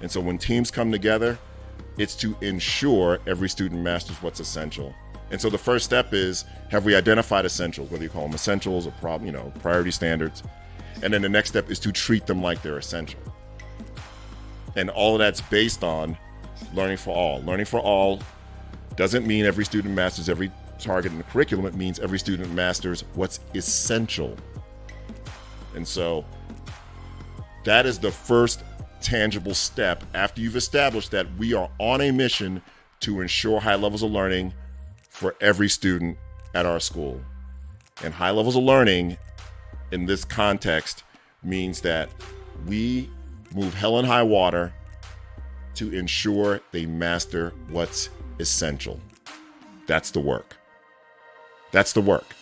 And so when teams come together, it's to ensure every student masters what's essential. And so the first step is, have we identified essentials, whether you call them essentials or priority standards? And then the next step is to treat them like they're essential. And all of that's based on learning for all. Learning for all doesn't mean every student masters every target in the curriculum. It means every student masters what's essential. And so that is the first tangible step after you've established that we are on a mission to ensure high levels of learning for every student at our school. And high levels of learning in this context means that we move hell and high water to ensure they master what's essential. That's the work. That's the work.